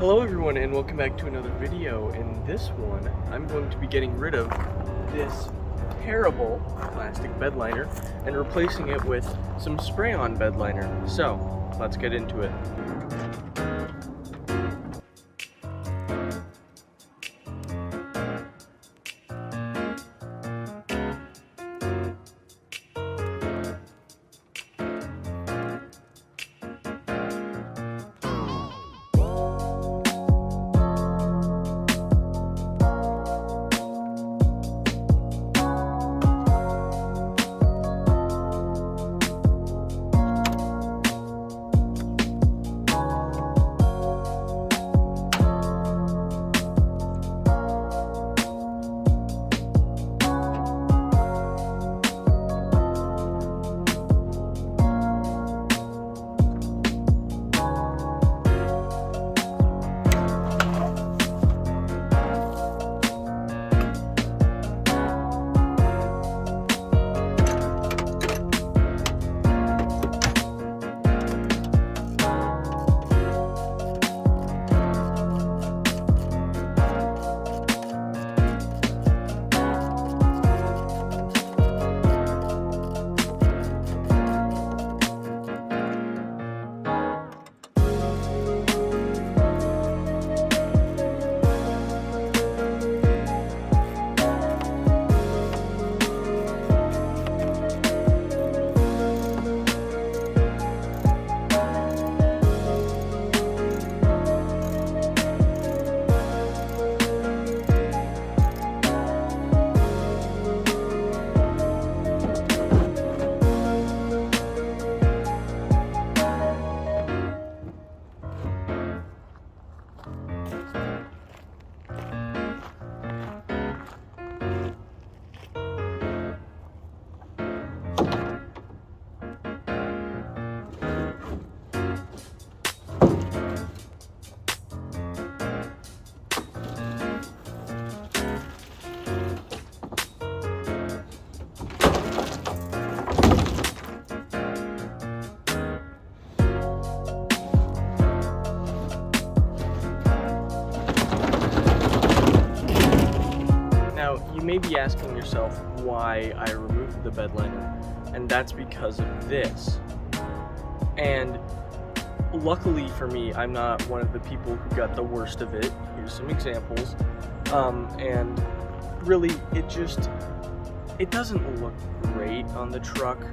Hello everyone and welcome back to another video. In this one, I'm going to be getting rid of this terrible plastic bed liner and replacing it with some spray-on bed liner. So, let's get into it. You may be asking yourself why I removed the bed liner, and that's because of this. And luckily for me, I'm not one of the people who got the worst of it. Here's some examples. And really, it doesn't look great on the truck,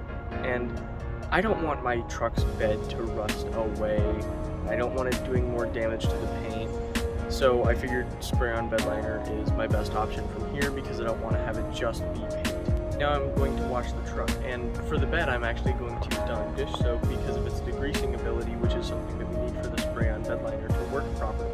and I don't want my truck's bed to rust away. I don't want it doing more damage to the paint. So I figured spray-on bed liner is my best option from here because I don't want to have it just be paint. Now I'm going to wash the truck, and for the bed I'm actually going to use Dawn dish soap because of its degreasing ability, which is something that we need for the spray-on bed liner to work properly.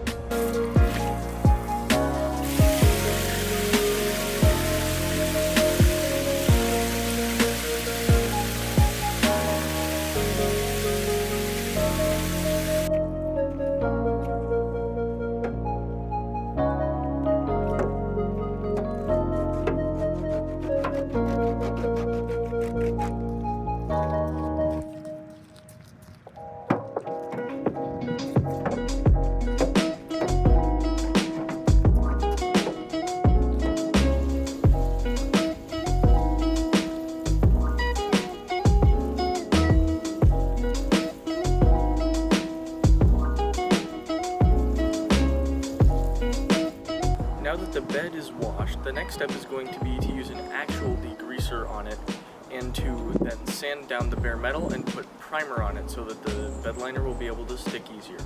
Now that the bed is washed, the next step is going to be to use an actual degreaser on it and to then sand down the bare metal and put primer on it so that the bed liner will be able to stick easier.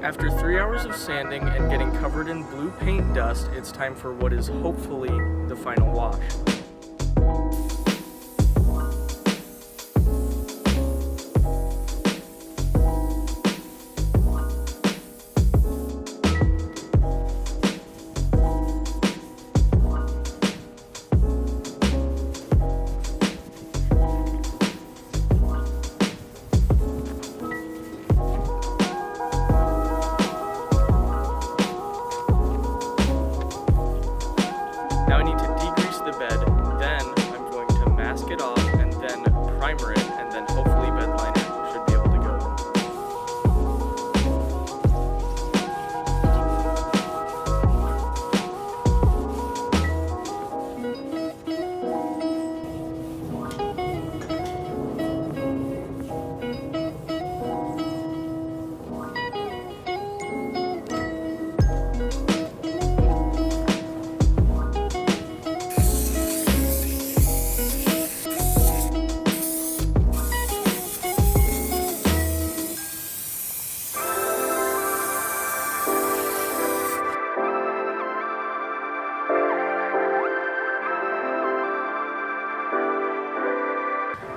After 3 hours of sanding and getting covered in blue paint dust, it's time for what is hopefully the final wash. Now I need to degrease the bed, then I'm going to mask it off and then primer it, and then hopefully Bedliner should be able to go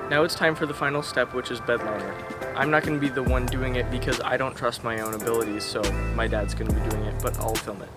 Now it's time for the final step, which is Bedliner. I'm not going to be the one doing it because I don't trust my own abilities, so my dad's going to be doing it, but I'll film it.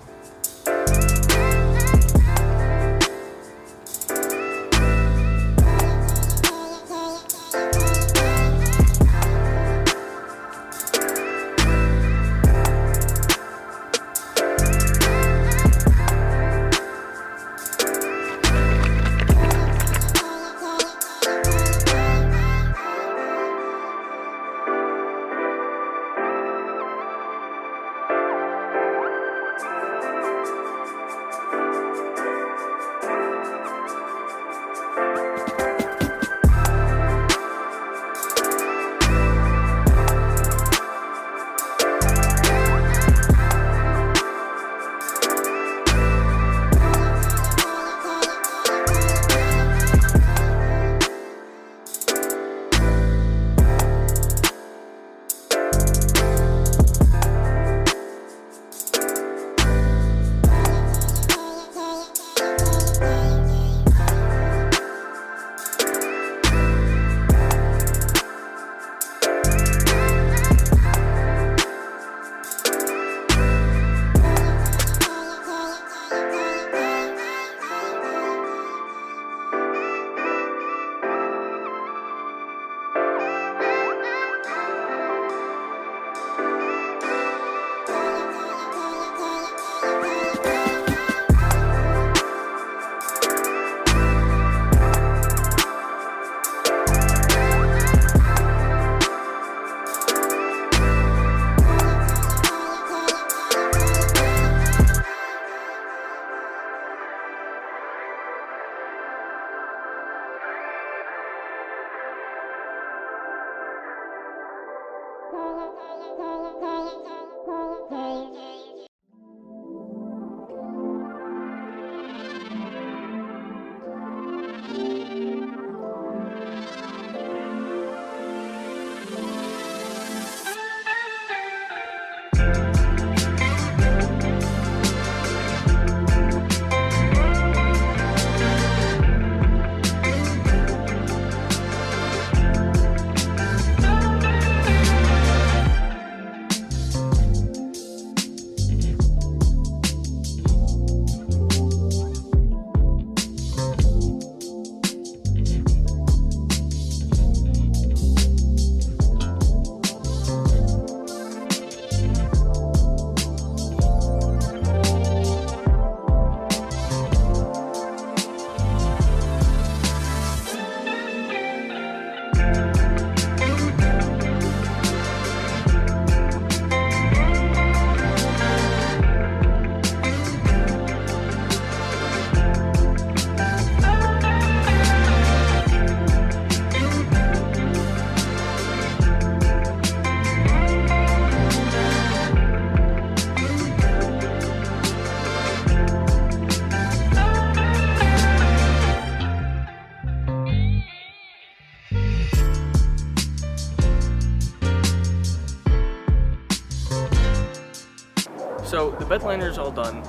So the bed liner is all done,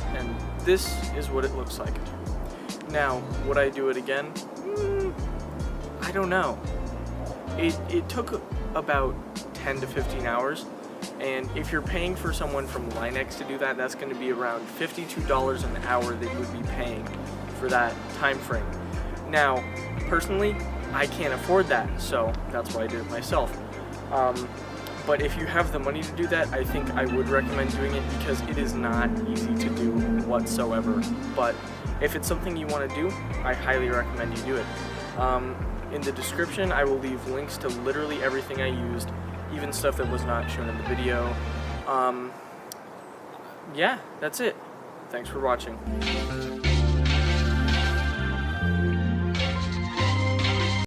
and this is what it looks like. Now, would I do it again? I don't know. It took about 10 to 15 hours, and if you're paying for someone from Linex to do that, that's going to be around $52 an hour that you would be paying for that time frame. Now, personally, I can't afford that, so that's why I did it myself. But if you have the money to do that, I think I would recommend doing it, because it is not easy to do whatsoever. But if it's something you want to do, I highly recommend you do it. In the description, I will leave links to literally everything I used, even stuff that was not shown in the video. Yeah, that's it. Thanks for watching.